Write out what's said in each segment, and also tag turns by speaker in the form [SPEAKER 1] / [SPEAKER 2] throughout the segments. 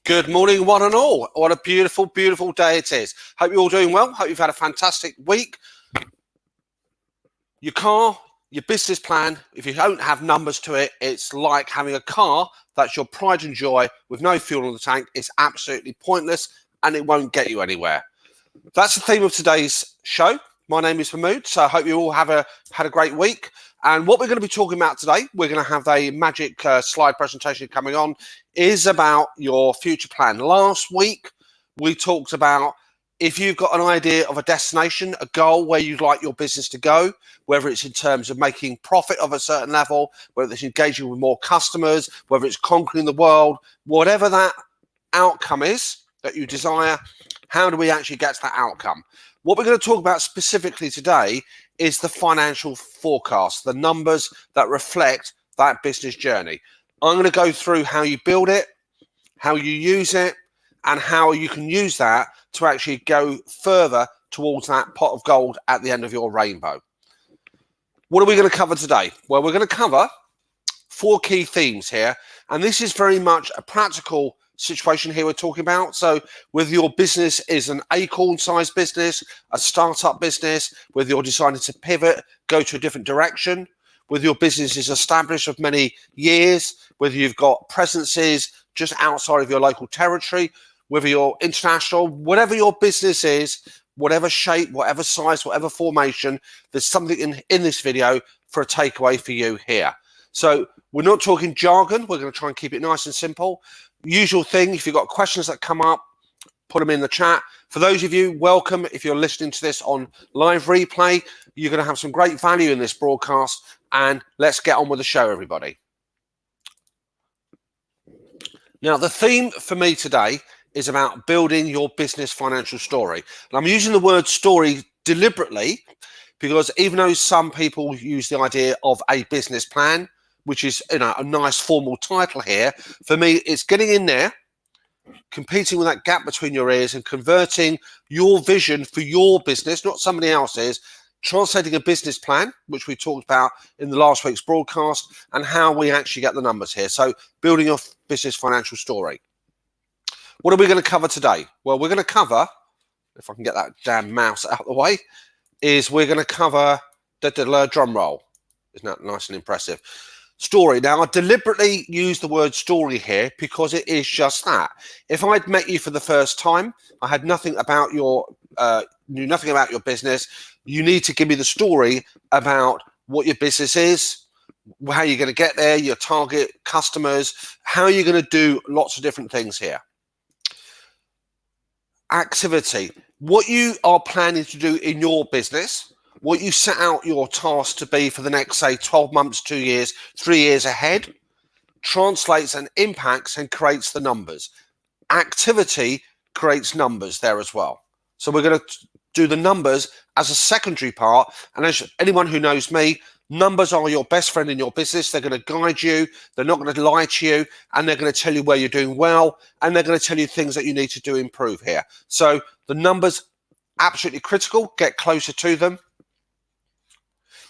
[SPEAKER 1] Good morning, one and all. What a beautiful, beautiful day it is. Hope you're all doing well. Hope you've had a fantastic week. Your car, your business plan, if you don't have numbers to it, it's like having a car that's your pride and joy with no fuel in the tank. It's absolutely pointless and it won't get you anywhere. That's the theme of today's show. My name is Mahmood, so I hope you all had a great week. And what we're going to be talking about today, we're going to have a magic slide presentation coming on, is about your future plan. Last week, we talked about if you've got an idea of a destination, a goal where you'd like your business to go, whether it's in terms of making profit of a certain level, whether it's engaging with more customers, whether it's conquering the world, whatever that outcome is that you desire, how do we actually get to that outcome? What we're going to talk about specifically today is the financial forecast, the numbers that reflect that business journey. I'm going to go through how you build it, how you use it, and how you can use that to actually go further towards that pot of gold at the end of your rainbow. What are we going to cover today? Well, we're going to cover 4 key themes here, and this is very much a practical situation here we're talking about. So whether your business is an acorn-sized business, a startup business, whether you're deciding to pivot, go to a different direction, whether your business is established of many years, whether you've got presences just outside of your local territory, whether you're international, whatever your business is, whatever shape, whatever size, whatever formation, there's something in this video for a takeaway for you here. So we're not talking jargon. We're going to try and keep it nice and simple. Usual thing, if you've got questions that come up, put them in the chat. For those of you, welcome. If you're listening to this on live replay, you're going to have some great value in this broadcast. And let's get on with the show, everybody. Now, the theme for me today is about building your business financial story. And I'm using the word story deliberately because even though some people use the idea of a business plan, which is, you know, a nice formal title here, for me, it's getting in there, competing with that gap between your ears and converting your vision for your business, not somebody else's, translating a business plan, which we talked about in the last week's broadcast, and how we actually get the numbers here. So building your business financial story. What are we going to cover today? Well, we're going to cover, if I can get that damn mouse out of the way, is we're going to cover the drum roll. Isn't that nice and impressive? Story. Now, I deliberately use the word story here because it is just that. If I'd met you for the first time, I had nothing about knew nothing about your business, you need to give me the story about what your business is, how you're going to get there, your target customers, how you're going to do lots of different things here. Activity. What you are planning to do in your business, what you set out your task to be for the next, say, 12 months, 2 years, 3 years ahead, translates and impacts and creates the numbers. Activity creates numbers there as well. So we're going to do the numbers as a secondary part. And as anyone who knows me, numbers are your best friend in your business. They're going to guide you. They're not going to lie to you. And they're going to tell you where you're doing well. And they're going to tell you things that you need to do improve here. So the numbers, absolutely critical. Get closer to them.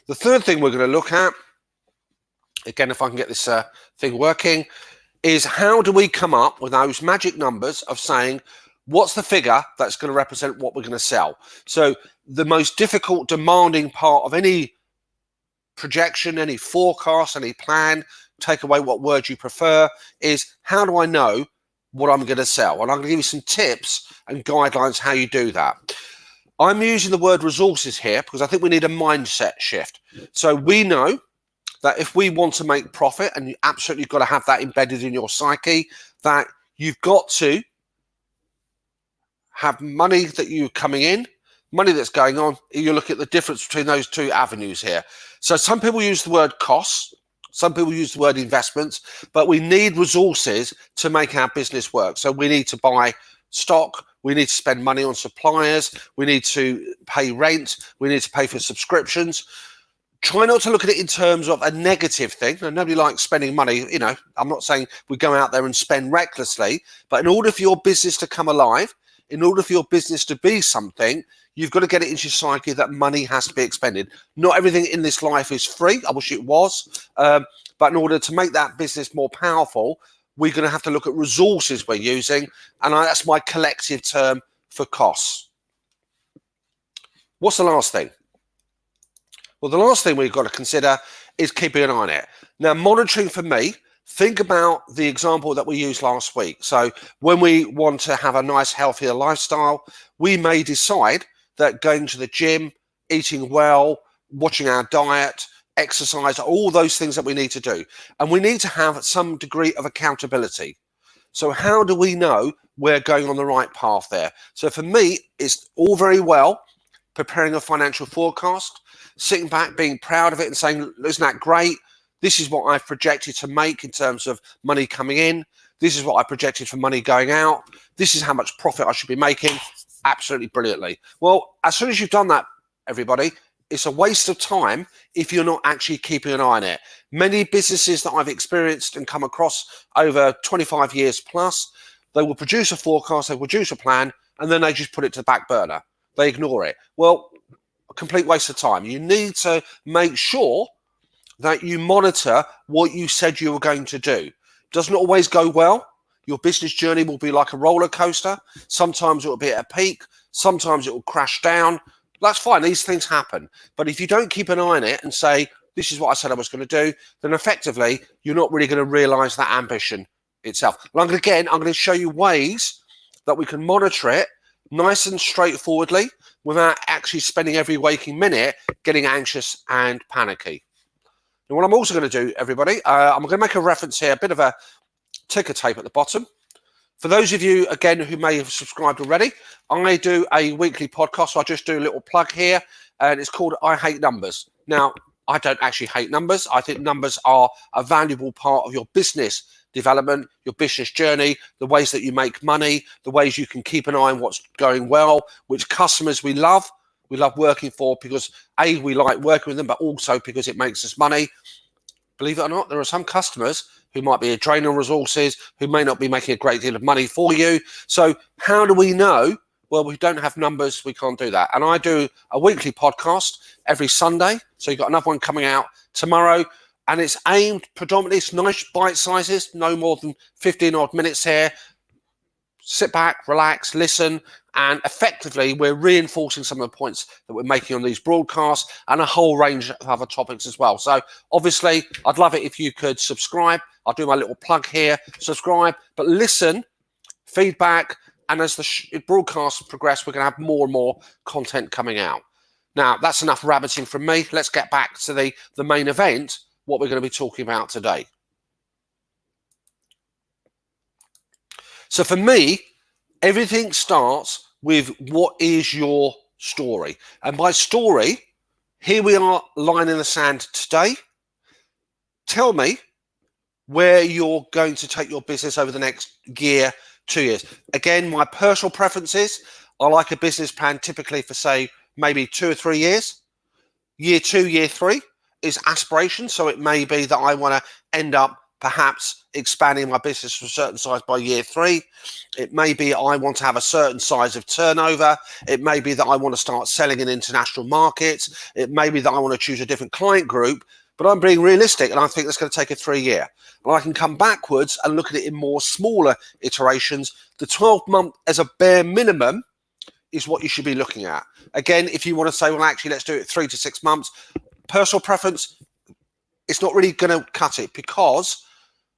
[SPEAKER 1] The third thing we're going to look at, again, if I can get this thing working, is how do we come up with those magic numbers of saying, what's the figure that's going to represent what we're going to sell? So the most difficult, demanding part of any projection, any forecast, any plan, take away what word you prefer, is how do I know what I'm going to sell? And I'm going to give you some tips and guidelines how you do that. I'm using the word resources here because I think we need a mindset shift. So we know that if we want to make profit, and you absolutely got to have that embedded in your psyche, that you've got to have money that you're coming in, money that's going on. You look at the difference between those 2 avenues here. So some people use the word costs, some people use the word investments, but we need resources to make our business work. So we need to buy stock, we need to spend money on suppliers, we need to pay rent, we need to pay for subscriptions. Try not to look at it in terms of a negative thing. Now, nobody likes spending money. You know, I'm not saying we go out there and spend recklessly, but in order for your business to come alive, in order for your business to be something, you've got to get it into your psyche that money has to be expended. Not everything in this life is free. I wish it was. But in order to make that business more powerful, we're going to have to look at resources we're using, and that's my collective term for costs. What's the last thing? Well, the last thing we've got to consider is keeping an eye on it. Now, monitoring for me, think about the example that we used last week. So when we want to have a nice, healthier lifestyle, we may decide that going to the gym, eating well, watching our diet, exercise, all those things that we need to do. And we need to have some degree of accountability. So how do we know we're going on the right path there? So for me, it's all very well preparing a financial forecast, sitting back, being proud of it and saying, isn't that great? This is what I've projected to make in terms of money coming in. This is what I projected for money going out. This is how much profit I should be making. Absolutely brilliantly. Well, as soon as you've done that, everybody, it's a waste of time if you're not actually keeping an eye on it. Many businesses that I've experienced and come across over 25 years plus, they will produce a forecast, they will produce a plan, and then they just put it to the back burner. They ignore it. Well, a complete waste of time. You need to make sure that you monitor what you said you were going to do. Doesn't always go well. Your business journey will be like a roller coaster. Sometimes it will be at a peak. Sometimes it will crash down. That's fine. These things happen. But if you don't keep an eye on it and say, this is what I said I was going to do, then effectively, you're not really going to realize that ambition itself. And I'm going to show you ways that we can monitor it nice and straightforwardly without actually spending every waking minute getting anxious and panicky. And what I'm also going to do, everybody, I'm going to make a reference here, a bit of a ticker tape at the bottom. For those of you, again, who may have subscribed already, I do a weekly podcast. So I just do a little plug here, and it's called I Hate Numbers. Now, I don't actually hate numbers. I think numbers are a valuable part of your business development, your business journey, the ways that you make money, the ways you can keep an eye on what's going well, which customers we love. We love working for because A, we like working with them, but also because it makes us money. Believe it or not, there are some customers who might be a drain on resources, who may not be making a great deal of money for you. So how do we know? Well, we don't have numbers, we can't do that. And I do a weekly podcast every Sunday. So you've got another one coming out tomorrow. And it's aimed predominantly, it's nice bite sizes, no more than 15 odd minutes here. Sit back, relax, listen, and effectively we're reinforcing some of the points that we're making on these broadcasts and a whole range of other topics as well. So obviously, I'd love it if you could subscribe. I'll do my little plug here, subscribe, but listen, feedback, and as the broadcasts progress, we're going to have more and more content coming out. Now, that's enough rabbiting from me. Let's get back to the main event, what we're going to be talking about today. So for me, everything starts with what is your story. And by story, here we are lying in the sand today. Tell me where you're going to take your business over the next year, 2 years. Again, my personal preferences, I like a business plan typically for, say, maybe 2 or 3 years. Year 2, year 3 is aspiration. So it may be that I want to end up perhaps expanding my business to a certain size by year 3. It may be I want to have a certain size of turnover. It may be that I want to start selling in international markets. It may be that I want to choose a different client group, but I'm being realistic and I think that's going to take a 3 year. And I can come backwards and look at it in more smaller iterations. The 12-month as a bare minimum is what you should be looking at. Again, if you want to say, well, actually, let's do it 3 to 6 months. Personal preference, it's not really going to cut it because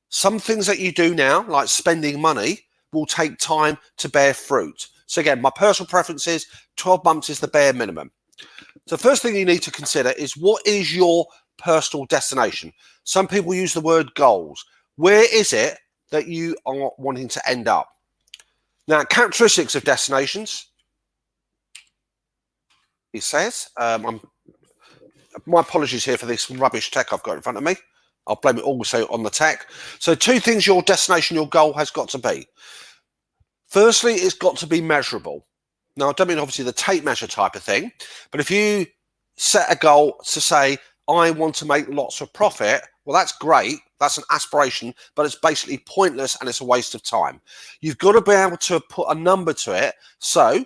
[SPEAKER 1] some things that you do now, like spending money, will take time to bear fruit. So again, my personal preference is 12 months is the bare minimum. So the first thing you need to consider is what is your personal destination? Some people use the word goals. Where is it that you are wanting to end up? Now, characteristics of destinations, he says, my apologies here for this rubbish tech I've got in front of me. I'll blame it also on the tech. So 2 things your destination, your goal has got to be. Firstly, it's got to be measurable. Now, I don't mean obviously the tape measure type of thing, but if you set a goal to say, I want to make lots of profit, well, that's great. That's an aspiration, but it's basically pointless and it's a waste of time. You've got to be able to put a number to it. So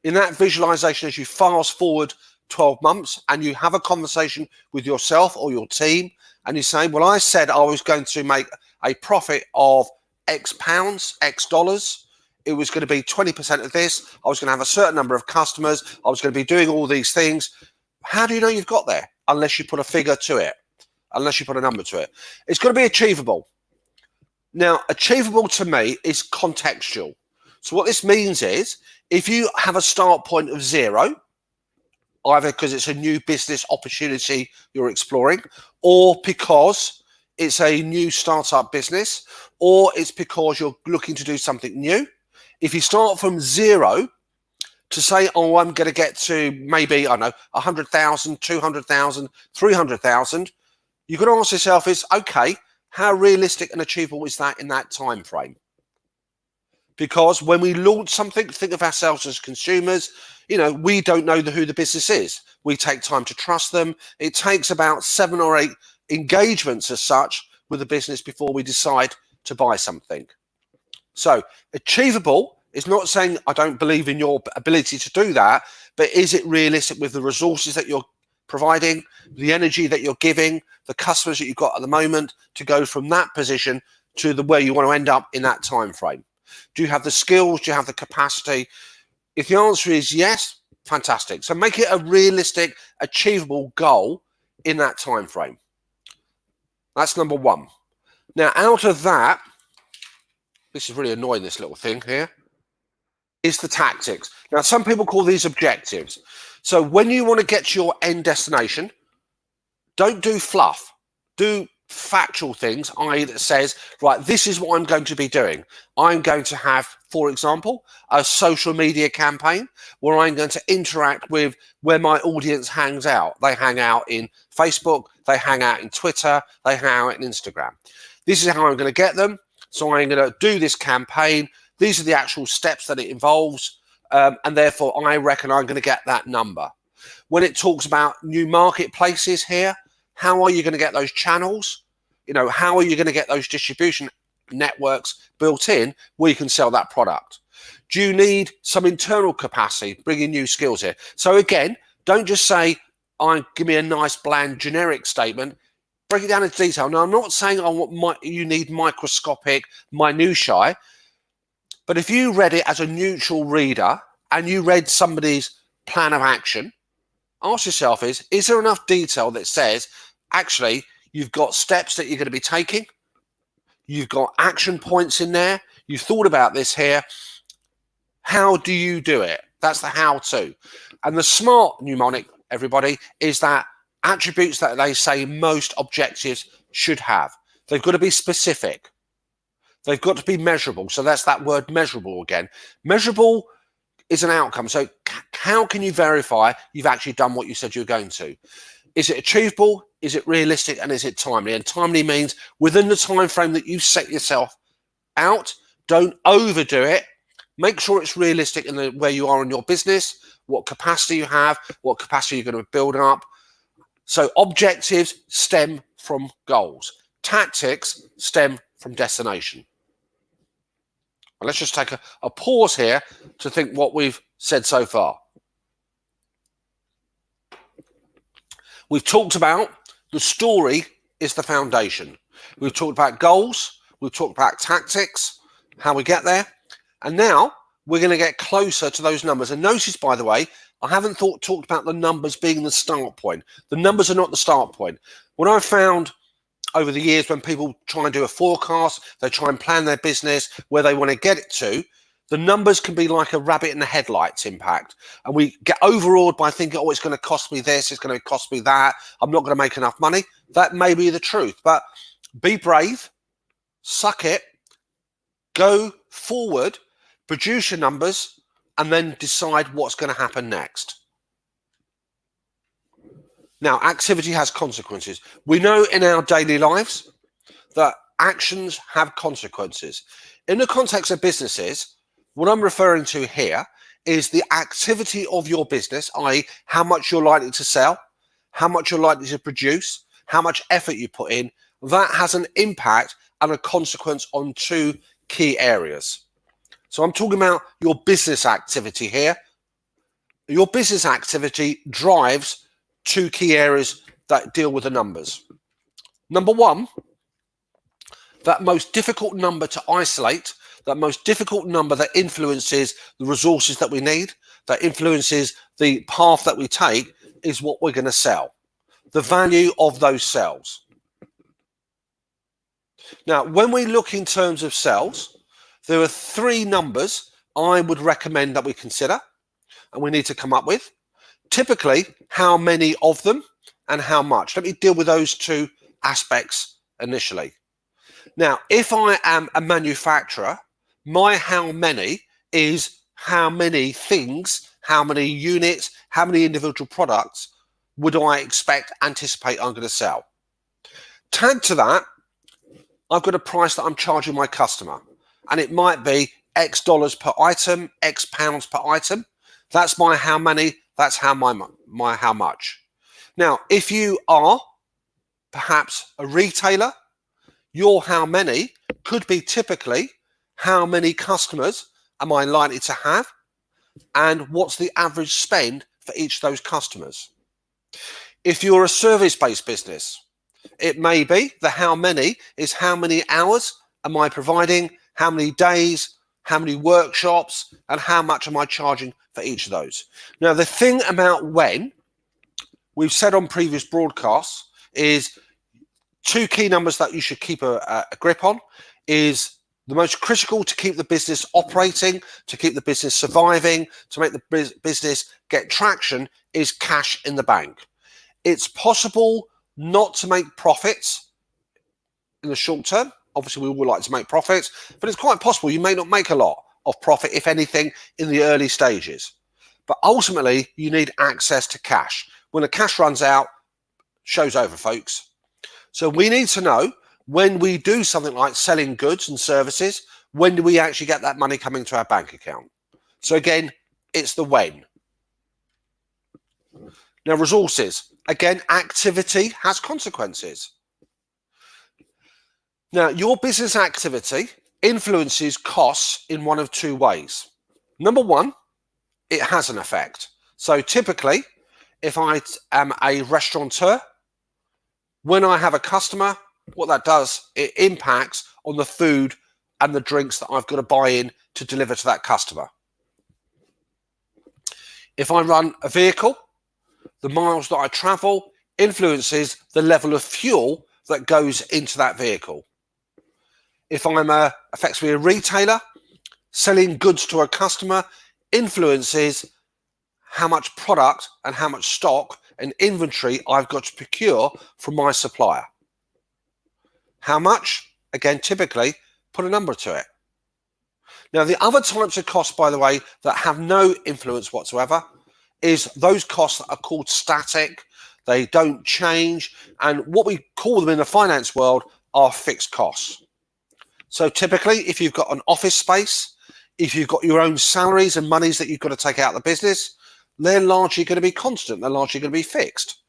[SPEAKER 1] in that visualization, as you fast forward 12 months and you have a conversation with yourself or your team and you say, well, I said I was going to make a profit of X pounds, X dollars. It was going to be 20% of this. I was going to have a certain number of customers. I was going to be doing all these things. How do you know you've got there? Unless you put a figure to it, unless you put a number to it. It's got to be achievable. Now, achievable to me is contextual. So what this means is if you have a start point of 0, either because it's a new business opportunity you're exploring, or because it's a new startup business, or it's because you're looking to do something new. If you start from 0 to say, oh, I'm going to get to maybe, I don't know, 100,000, 200,000, 300,000, you've got to ask yourself is, okay, how realistic and achievable is that in that time frame? Because when we launch something, think of ourselves as consumers, you know, we don't know who the business is. We take time to trust them. It takes about 7 or 8 engagements as such with the business before we decide to buy something. So achievable is not saying I don't believe in your ability to do that, but is it realistic with the resources that you're providing, the energy that you're giving, the customers that you've got at the moment to go from that position to the where you want to end up in that time frame? Do you have the skills? Do you have the capacity? If the answer is yes, fantastic. So make it a realistic, achievable goal in that time frame. That's number 1. Now, out of that, this is really annoying, this little thing here, is the tactics. Now, some people call these objectives. So when you want to get to your end destination, don't do fluff. Do factual things, i.e. that says, right, this is what I'm going to be doing. I'm going to have, for example, a social media campaign where I'm going to interact with where my audience hangs out. They hang out in Facebook, they hang out in Twitter, they hang out in Instagram. This is how I'm going to get them. So I'm going to do this campaign. These are the actual steps that it involves. And therefore, I reckon I'm going to get that number. When it talks about new marketplaces here, how are you going to get those channels? You know, how are you going to get those distribution networks built in where you can sell that product? Do you need some internal capacity, bringing new skills here? So again, don't just say, give me a nice bland generic statement. Break it down into detail. Now, I'm not saying you need microscopic minutiae, but if you read it as a neutral reader and you read somebody's plan of action, ask yourself is there enough detail that says, actually, you've got steps that you're going to be taking, you've got action points in there, you've thought about this here, how do you do it? That's the how to. And the SMART mnemonic, everybody, is that attributes that they say most objectives should have. They've got to be specific. They've got to be measurable. So that's that word measurable again. Measurable is an outcome. So how can you verify you've actually done what you said you were going to? Is it achievable? Is it realistic? And is it timely? And timely means within the time frame that you set yourself out. Don't overdo it. Make sure it's realistic in where you are in your business, what capacity you have, what capacity you're going to build up. So objectives stem from goals. Tactics stem from destination. And let's just take a pause here to think what we've said so far. We've talked about the story is the foundation. We've talked about goals. We've talked about tactics, how we get there. And now we're going to get closer to those numbers. And notice, by the way, I haven't talked about the numbers being the start point. The numbers are not the start point. What I've found over the years when people try and do a forecast, they try and plan their business where they want to get it to, the numbers can be like a rabbit in the headlights impact. And we get overawed by thinking, oh, it's going to cost me this, it's going to cost me that, I'm not going to make enough money. That may be the truth, but be brave, suck it, go forward, produce your numbers, and then decide what's going to happen next. Now, activity has consequences. We know in our daily lives that actions have consequences. In the context of businesses, what I'm referring to here is the activity of your business, i.e. how much you're likely to sell, how much you're likely to produce, how much effort you put in. That has an impact and a consequence on 2 key areas. So I'm talking about your business activity here. Your business activity drives 2 key areas that deal with the numbers. Number 1, That most difficult number to isolate, that most difficult number that influences the resources that we need, that influences the path that we take, is what we're going to sell. The value of those sales. Now, when we look in terms of sales, there are three numbers I would recommend that we consider and we need to come up with. Typically, how many of them and how much. Let me deal with those two aspects initially. Now, if I am a manufacturer, my how many is how many things, how many units, how many individual products would I anticipate I'm going to sell. Tagged to that, I've got a price that I'm charging my customer, and it might be X dollars per item, X pounds per item. That's my how many, that's how my how much. Now, if you are perhaps a retailer, your how many could be typically how many customers am I likely to have, and what's the average spend for each of those customers. If you're a service-based business, it may be the how many is how many hours am I providing, how many days, how many workshops, and how much am I charging for each of those. Now, the thing about when, we've said on previous broadcasts, is two key numbers that you should keep a grip on is the most critical to keep the business operating, to keep the business surviving, to make the business get traction is cash in the bank. It's possible not to make profits in the short term. Obviously, we would like to make profits, but it's quite possible you may not make a lot of profit, if anything, in the early stages. But ultimately, you need access to cash. When the cash runs out, show's over, folks. So we need to know when we do something like selling goods and services, when do we actually get that money coming to our bank account? So again, it's the when. Now, resources. Again, activity has consequences. Now, your business activity influences costs in one of two ways. Number one, it has an effect. So typically, if I am a restaurateur, when I have a customer, what that does, it impacts on the food and the drinks that I've got to buy in to deliver to that customer. If I run a vehicle, the miles that I travel influences the level of fuel that goes into that vehicle. If I'm effectively a retailer, selling goods to a customer influences how much product and how much stock and inventory I've got to procure from my supplier. How much? Again, typically, put a number to it. Now, the other types of costs, by the way, that have no influence whatsoever is those costs that are called static. They don't change. And what we call them in the finance world are fixed costs. So typically, if you've got an office space, if you've got your own salaries and monies that you've got to take out of the business, they're largely going to be constant. They're largely going to be fixed.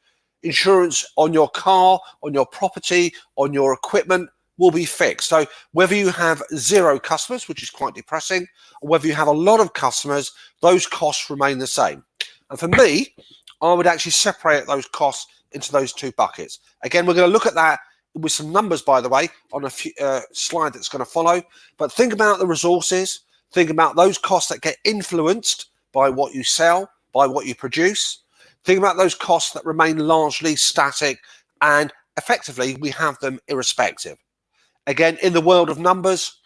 [SPEAKER 1] Insurance on your car, on your property, on your equipment will be fixed. So whether you have 0 customers, which is quite depressing, or whether you have a lot of customers, those costs remain the same. And for me, I would actually separate those costs into those two buckets. Again, we're going to look at that with some numbers, by the way, on a slide that's going to follow. But think about the resources. Think about those costs that get influenced by what you sell, by what you produce. Think about those costs that remain largely static, and effectively we have them irrespective. Again, in the world of numbers,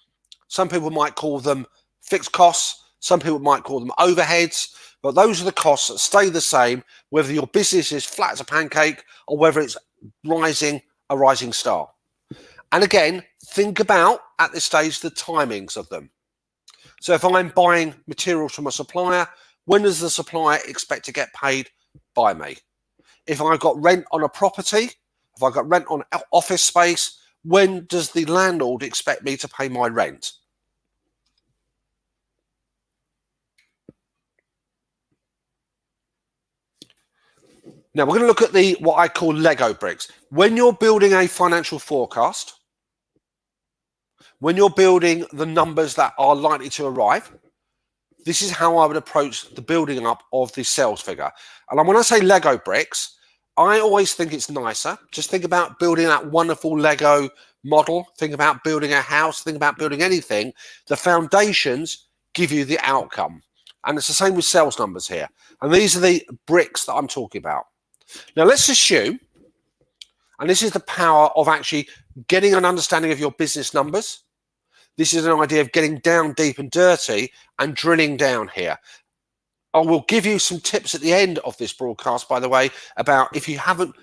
[SPEAKER 1] some people might call them fixed costs, some people might call them overheads, but those are the costs that stay the same, whether your business is flat as a pancake or whether it's a rising star. And again, think about, at this stage, the timings of them. So if I'm buying materials from a supplier, when does the supplier expect to get paid by me? If I've got rent on a property, if I've got rent on office space, when does the landlord expect me to pay my rent? Now we're going to look at what I call Lego bricks. When you're building a financial forecast, when you're building the numbers that are likely to arrive, this is how I would approach the building up of the sales figure. And when I say Lego bricks, I always think it's nicer. Just think about building that wonderful Lego model, think about building a house, think about building anything, the foundations give you the outcome. And it's the same with sales numbers here. And these are the bricks that I'm talking about. Now let's assume, and this is the power of actually getting an understanding of your business numbers. This is an idea of getting down deep and dirty and drilling down here. I will give you some tips at the end of this broadcast, by the way, about if you haven't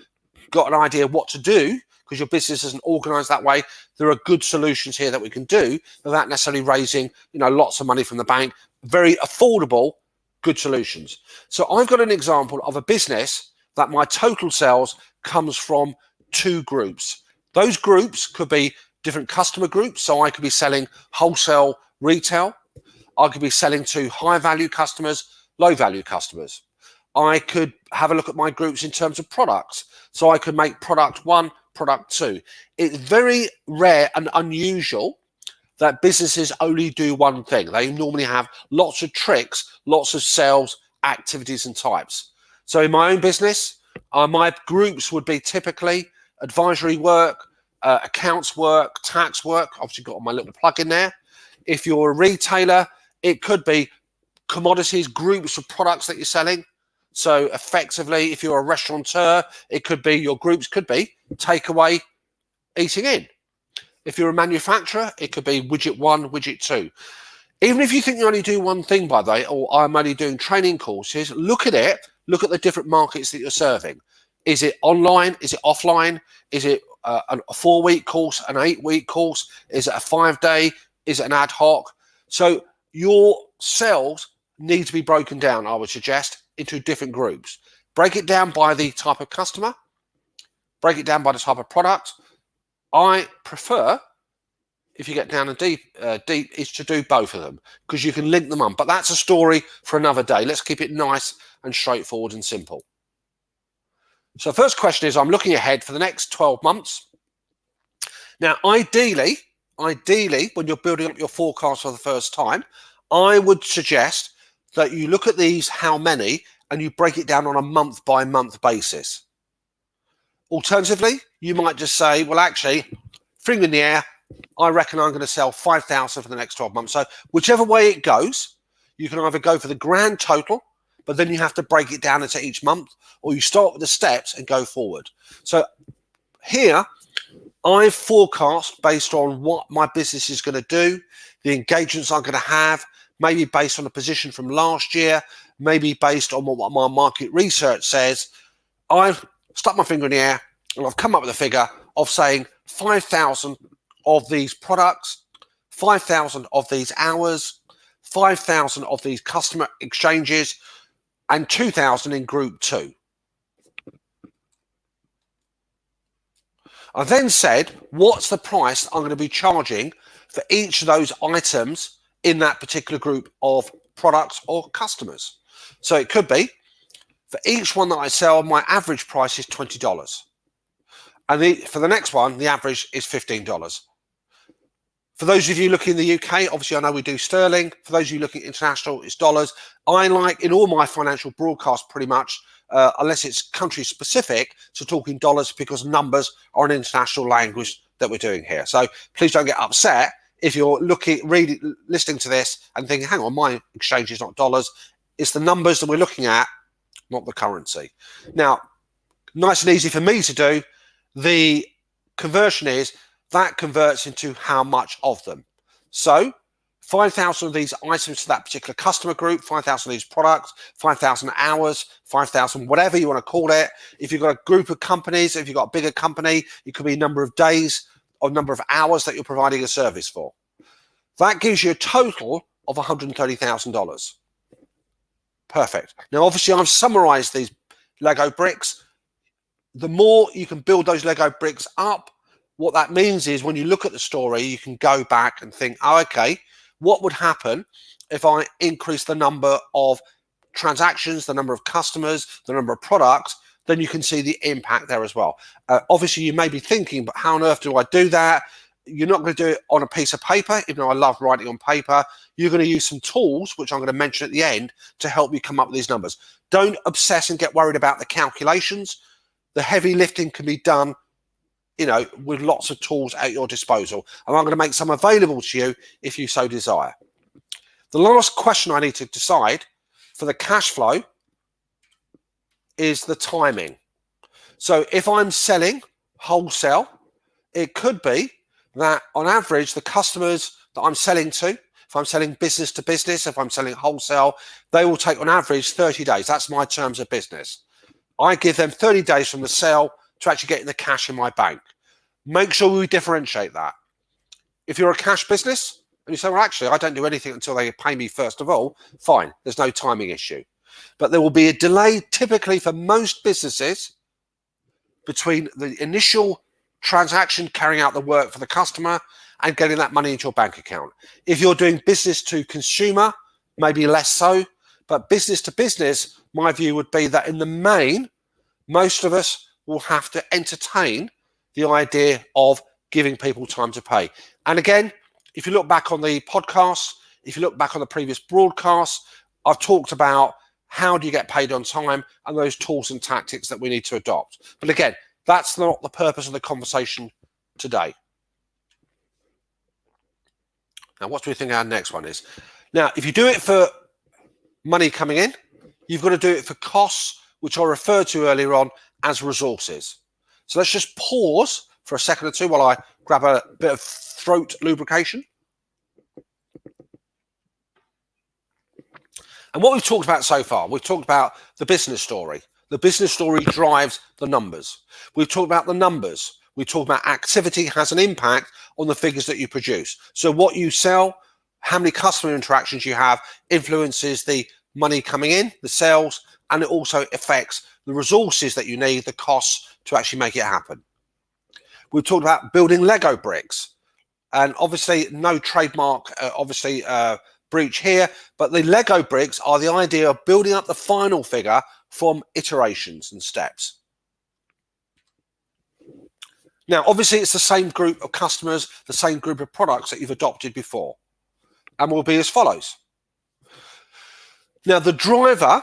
[SPEAKER 1] got an idea what to do, because your business isn't organized that way, there are good solutions here that we can do without necessarily raising, lots of money from the bank. Very affordable, good solutions. So I've got an example of a business that my total sales comes from 2 groups. Those groups could be different customer groups. So I could be selling wholesale retail. I could be selling to high value customers, low value customers. I could have a look at my groups in terms of products. So I could make product 1, product 2. It's very rare and unusual that businesses only do one thing. They normally have lots of tricks, lots of sales activities and types. So in my own business, my groups would be typically advisory work, accounts work, tax work. Obviously got my little plug in there. If you're a retailer, it could be commodities, groups of products that you're selling. So effectively, if you're a restaurateur, it could be, your groups could be takeaway, eating in. If you're a manufacturer, it could be widget 1, widget 2. Even if you think you only do one thing, by the way, or I'm only doing training courses, look at it, look at the different markets that you're serving. Is it online? Is it offline? Is it a 4-week course, an 8-week course? Is it a 5-day? Is it an ad hoc? So your sales need to be broken down, I would suggest, into different groups. Break it down by the type of customer, break it down by the type of product. I prefer, if you get down and deep, is to do both of them, because you can link them on. But that's a story for another day. Let's keep it nice and straightforward and simple. So first question is, I'm looking ahead for the next 12 months. Now, ideally, when you're building up your forecast for the first time, I would suggest that you look at these, how many, and you break it down on a month-by-month basis. Alternatively, you might just say, well, actually, finger in the air, I reckon I'm going to sell 5,000 for the next 12 months. So whichever way it goes, you can either go for the grand total, but then you have to break it down into each month, or you start with the steps and go forward. So here, I've forecast based on what my business is going to do, the engagements I'm going to have, maybe based on a position from last year, maybe based on what my market research says. I've stuck my finger in the air and I've come up with a figure of saying 5,000 of these products, 5,000 of these hours, 5,000 of these customer exchanges, and 2,000 in group 2. I then said, what's the price I'm going to be charging for each of those items in that particular group of products or customers? So it could be, for each one that I sell, my average price is $20. And for the next one, the average is $15. For those of you looking in the UK, obviously I know we do sterling. For those of you looking international, it's dollars. I like, in all my financial broadcasts pretty much, unless it's country specific, to talking dollars, because numbers are an international language that we're doing here. So please don't get upset if you're listening to this and thinking, hang on, my exchange is not dollars. It's the numbers that we're looking at, not the currency. Now, nice and easy for me to do. The conversion is, that converts into how much of them. So 5,000 of these items to that particular customer group, 5,000 of these products, 5,000 hours, 5,000, whatever you want to call it. If you've got a group of companies, if you've got a bigger company, it could be a number of days or number of hours that you're providing a service for. That gives you a total of $130,000. Perfect. Now, obviously, I've summarized these Lego bricks. The more you can build those Lego bricks up, what that means is when you look at the story, you can go back and think, oh, okay, what would happen if I increase the number of transactions, the number of customers, the number of products? Then you can see the impact there as well. Obviously, you may be thinking, but how on earth do I do that? You're not going to do it on a piece of paper, even though I love writing on paper. You're going to use some tools, which I'm going to mention at the end, to help you come up with these numbers. Don't obsess and get worried about the calculations. The heavy lifting can be done with lots of tools at your disposal. And I'm going to make some available to you if you so desire. The last question I need to decide for the cash flow is the timing. So if I'm selling wholesale, it could be that on average, the customers that I'm selling to, if I'm selling business to business, if I'm selling wholesale, they will take on average 30 days. That's my terms of business. I give them 30 days from the sale to actually get the cash in my bank. Make sure we differentiate that. If you're a cash business and you say, well, actually, I don't do anything until they pay me first of all, fine, there's no timing issue. But there will be a delay typically for most businesses between the initial transaction, carrying out the work for the customer, and getting that money into your bank account. If you're doing business to consumer, maybe less so, but business to business, my view would be that in the main, most of us will have to entertain the idea of giving people time to pay. And again, if you look back on the podcast, if you look back on the previous broadcasts, I've talked about how do you get paid on time and those tools and tactics that we need to adopt. But again, that's not the purpose of the conversation today. Now, what do we think our next one is? Now, if you do it for money coming in, you've got to do it for costs, which I referred to earlier on as resources. So let's just pause for a second or two while I grab a bit of throat lubrication. And what we've talked about so far, we've talked about the business story. The business story drives the numbers. We've talked about the numbers. We talked about activity has an impact on the figures that you produce. So what you sell, how many customer interactions you have influences the money coming in, the sales, and it also affects the resources that you need, the costs to actually make it happen. We've talked about building Lego bricks, and obviously no trademark, breach here, but the Lego bricks are the idea of building up the final figure from iterations and steps. Now, obviously, it's the same group of customers, the same group of products that you've adopted before, and will be as follows. Now, the driver,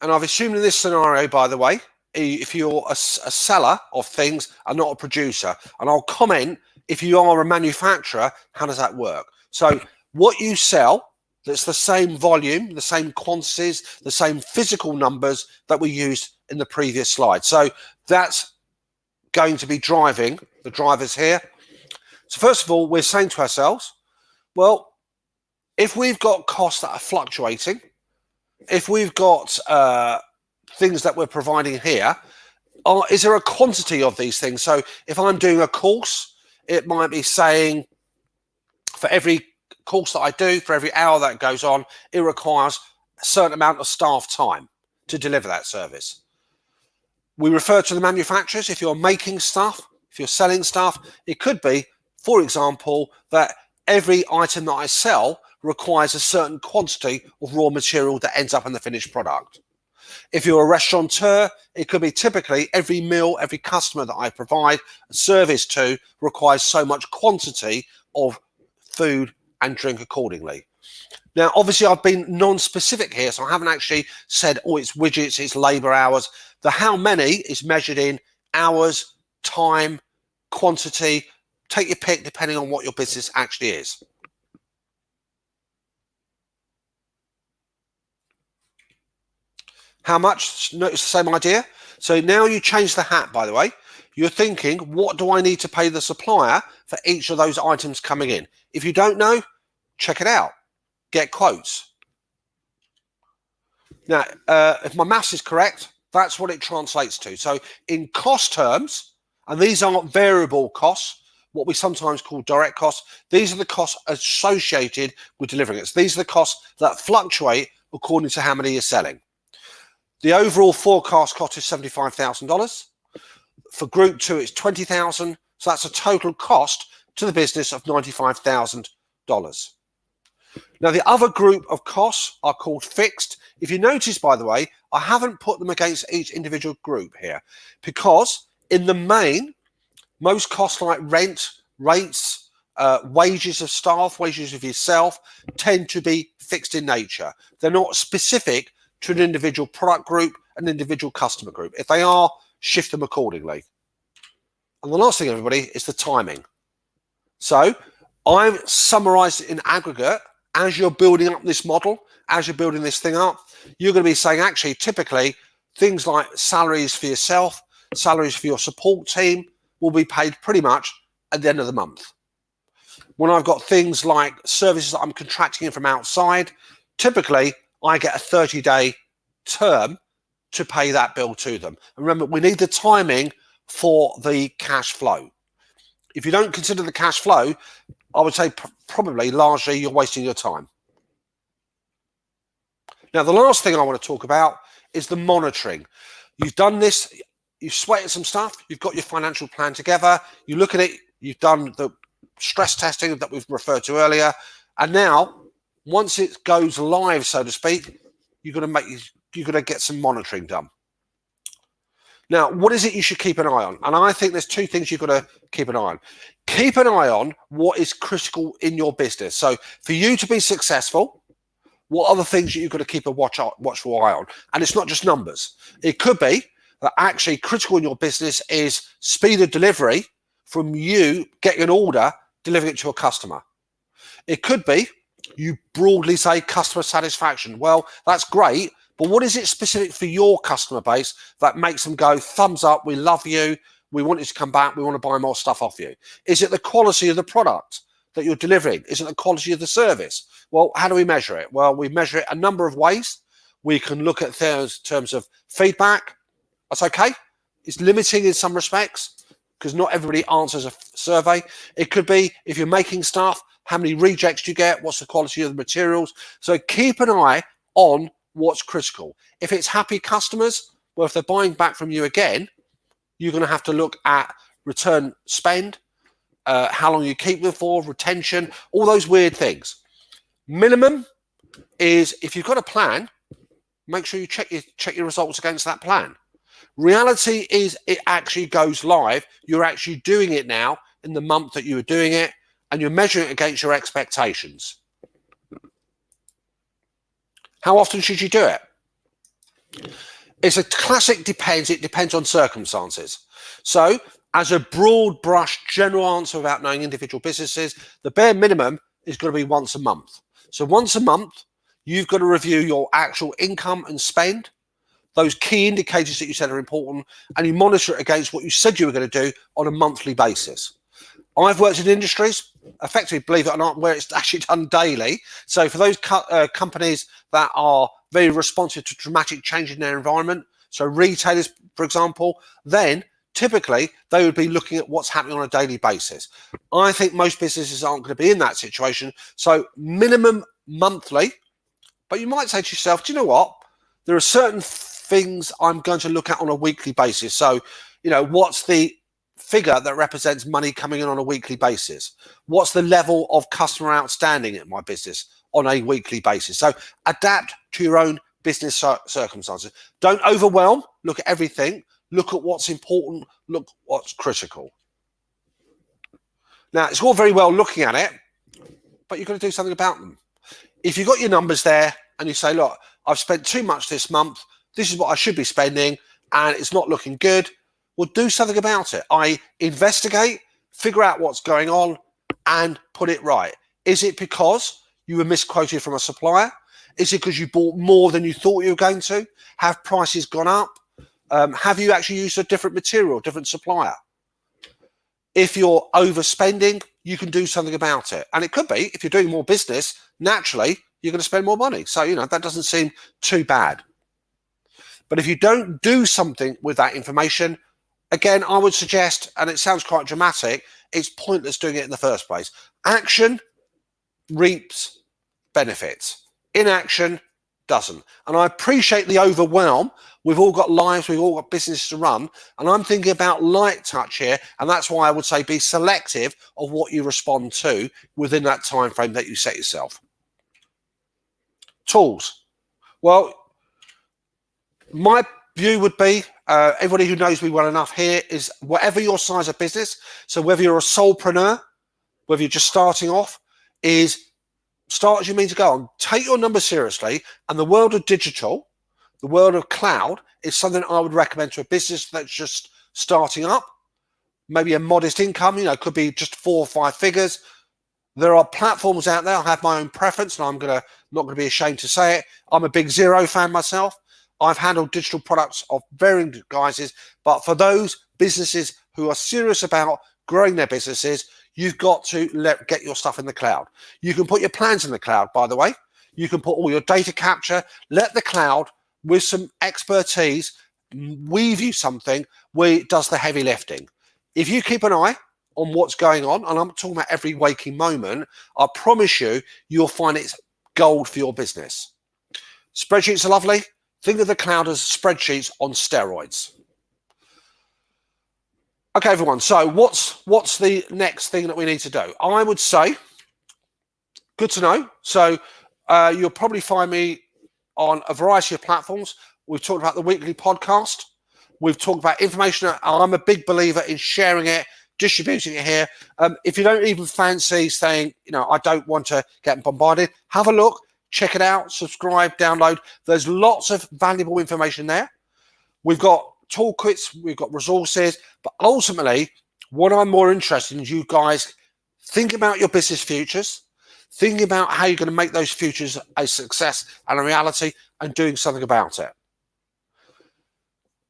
[SPEAKER 1] and I've assumed in this scenario, by the way, if you're a seller of things and not a producer, and I'll comment if you are a manufacturer, how does that work? So what you sell, that's the same volume, the same quantities, the same physical numbers that we used in the previous slide. So that's going to be driving the drivers here. So first of all, we're saying to ourselves, well, if we've got costs that are fluctuating, if we've got things that we're providing here, is there a quantity of these things? So if I'm doing a course, it might be saying for every course that I do, for every hour that goes on, it requires a certain amount of staff time to deliver that service. We refer to the manufacturers. If you're making stuff, if you're selling stuff, it could be, for example, that every item that I sell requires a certain quantity of raw material that ends up in the finished product. If you're a restaurateur, it could be typically every meal, every customer that I provide a service to requires so much quantity of food and drink accordingly. Now, obviously, I've been non-specific here, so I haven't actually said, oh, it's widgets, it's labor hours. The how many is measured in hours, time, quantity. Take your pick depending on what your business actually is. How much? Notice the same idea. So now you change the hat, by the way. You're thinking, what do I need to pay the supplier for each of those items coming in? If you don't know, check it out. Get quotes. Now, if my maths is correct, that's what it translates to. So in cost terms, and these aren't variable costs, what we sometimes call direct costs, these are the costs associated with delivering it. So these are the costs that fluctuate according to how many you're selling. The overall forecast cost is $75,000. For group 2, it's $20,000. So that's a total cost to the business of $95,000. Now, the other group of costs are called fixed. If you notice, by the way, I haven't put them against each individual group here because in the main, most costs like rent, rates, wages of staff, wages of yourself tend to be fixed in nature. They're not specific to an individual product group, an individual customer group. If they are, shift them accordingly. And the last thing, everybody, is the timing. So I've summarized it in aggregate. As you're building up this model, as you're building this thing up, you're going to be saying, actually, typically, things like salaries for yourself, salaries for your support team will be paid pretty much at the end of the month. When I've got things like services that I'm contracting in from outside, typically I get a 30-day term to pay that bill to them. And remember, we need the timing for the cash flow. If you don't consider the cash flow, I would say probably largely you're wasting your time. Now, the last thing I want to talk about is the monitoring. You've done this, you've sweated some stuff, you've got your financial plan together, you look at it, you've done the stress testing that we've referred to earlier, and now once it goes live, so to speak, you're going to get some monitoring done. Now, what is it you should keep an eye on? And I think there's two things you've got to keep an eye on. Keep an eye on what is critical in your business. So for you to be successful, what are the things that you've got to keep a watchful eye on? And it's not just numbers. It could be that actually critical in your business is speed of delivery from you getting an order, delivering it to a customer. It could be you broadly say customer satisfaction. Well, that's great, but what is it specific for your customer base that makes them go, thumbs up, we love you, we want you to come back, we want to buy more stuff off you? Is it the quality of the product that you're delivering? Is it the quality of the service? Well, how do we measure it? Well, we measure it a number of ways. We can look at terms of feedback. That's okay. It's limiting in some respects because not everybody answers a survey. It could be if you're making stuff, how many rejects do you get? What's the quality of the materials? So keep an eye on what's critical. If it's happy customers, well, if they're buying back from you again, you're going to have to look at return spend, how long you keep them for, retention, all those weird things. Minimum is if you've got a plan, make sure you check your results against that plan. Reality is it actually goes live. You're actually doing it now in the month that you were doing it, and you're measuring it against your expectations. How often should you do it? It's a classic depends. It depends on circumstances. So as a broad brush general answer without knowing individual businesses, the bare minimum is going to be once a month. So once a month, you've got to review your actual income and spend, those key indicators that you said are important, and you monitor it against what you said you were going to do on a monthly basis. I've worked in industries, effectively, believe it or not, where it's actually done daily. So for those companies that are very responsive to dramatic change in their environment, so retailers, for example, then typically they would be looking at what's happening on a daily basis. I think most businesses aren't going to be in that situation. So minimum monthly, but you might say to yourself, do you know what? There are certain things I'm going to look at on a weekly basis. So, you know, what's the figure that represents money coming in on a weekly basis? What's the level of customer outstanding at my business on a weekly basis? So adapt to your own business circumstances. Don't overwhelm. Look at everything. Look at what's important. Look what's critical. Now, it's all very well looking at it, but you've got to do something about them. If you've got your numbers there and you say, look, I've spent too much this month, this is what I should be spending, and it's not looking good, well, do something about it. Investigate, figure out what's going on, and put it right. Is it because you were misquoted from a supplier? Is it because you bought more than you thought you were going to? Have prices gone up? Have you actually used a different material, different supplier? If you're overspending, you can do something about it. And it could be, if you're doing more business, naturally, you're going to spend more money. So, you know, that doesn't seem too bad. But if you don't do something with that information, again, I would suggest, and it sounds quite dramatic, it's pointless doing it in the first place. Action reaps benefits. Inaction doesn't. And I appreciate the overwhelm. We've all got lives, we've all got business to run, and I'm thinking about light touch here, and that's why I would say be selective of what you respond to within that time frame that you set yourself. Tools. Well, my view would be, everybody who knows me well enough here, is whatever your size of business, so whether you're a solopreneur, whether you're just starting off, is start as you mean to go on. Take your numbers seriously, and the world of digital, the world of cloud, is something I would recommend to a business that's just starting up. maybe a modest income, you know, could be just 4 or 5 figures. There are platforms out there. I have my own preference, and not gonna be ashamed to say it. I'm a big Xero fan myself. I've handled digital products of varying guises, but for those businesses who are serious about growing their businesses, you've got to get your stuff in the cloud. You can put your plans in the cloud, by the way. You can put all your data capture. Let the cloud, with some expertise, weave you something where it does the heavy lifting. If you keep an eye on what's going on, and I'm talking about every waking moment, I promise you, you'll find it's gold for your business. Spreadsheets are lovely. Think of the cloud as spreadsheets on steroids. Okay, everyone. So what's the next thing that we need to do? I would say, good to know. So you'll probably find me on a variety of platforms. We've talked about the weekly podcast. We've talked about information. I'm a big believer in sharing it, distributing it here. If you don't even fancy saying, you know, I don't want to get bombarded, have a look, check it out, subscribe, download. There's lots of valuable information there. We've got toolkits, we've got resources, but ultimately, what I'm more interested in is you guys thinking about your business futures, thinking about how you're going to make those futures a success and a reality, and doing something about it.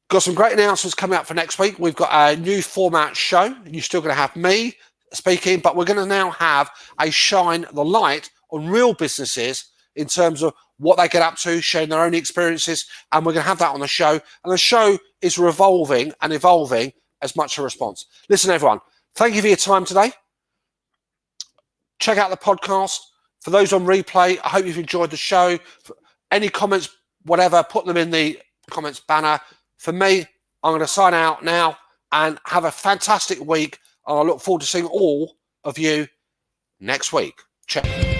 [SPEAKER 1] Got some great announcements coming up for next week. We've got a new format show. You're still going to have me speaking, but we're going to now have a shine the light on real businesses in terms of what they get up to, sharing their own experiences, and we're going to have that on the show. And the show is revolving and evolving as much a response. Listen, everyone, thank you for your time today. Check out the podcast. For those on replay, I hope you've enjoyed the show. Any comments, whatever, put them in the comments banner. For me, I'm going to sign out now and have a fantastic week. And I look forward to seeing all of you next week. Check.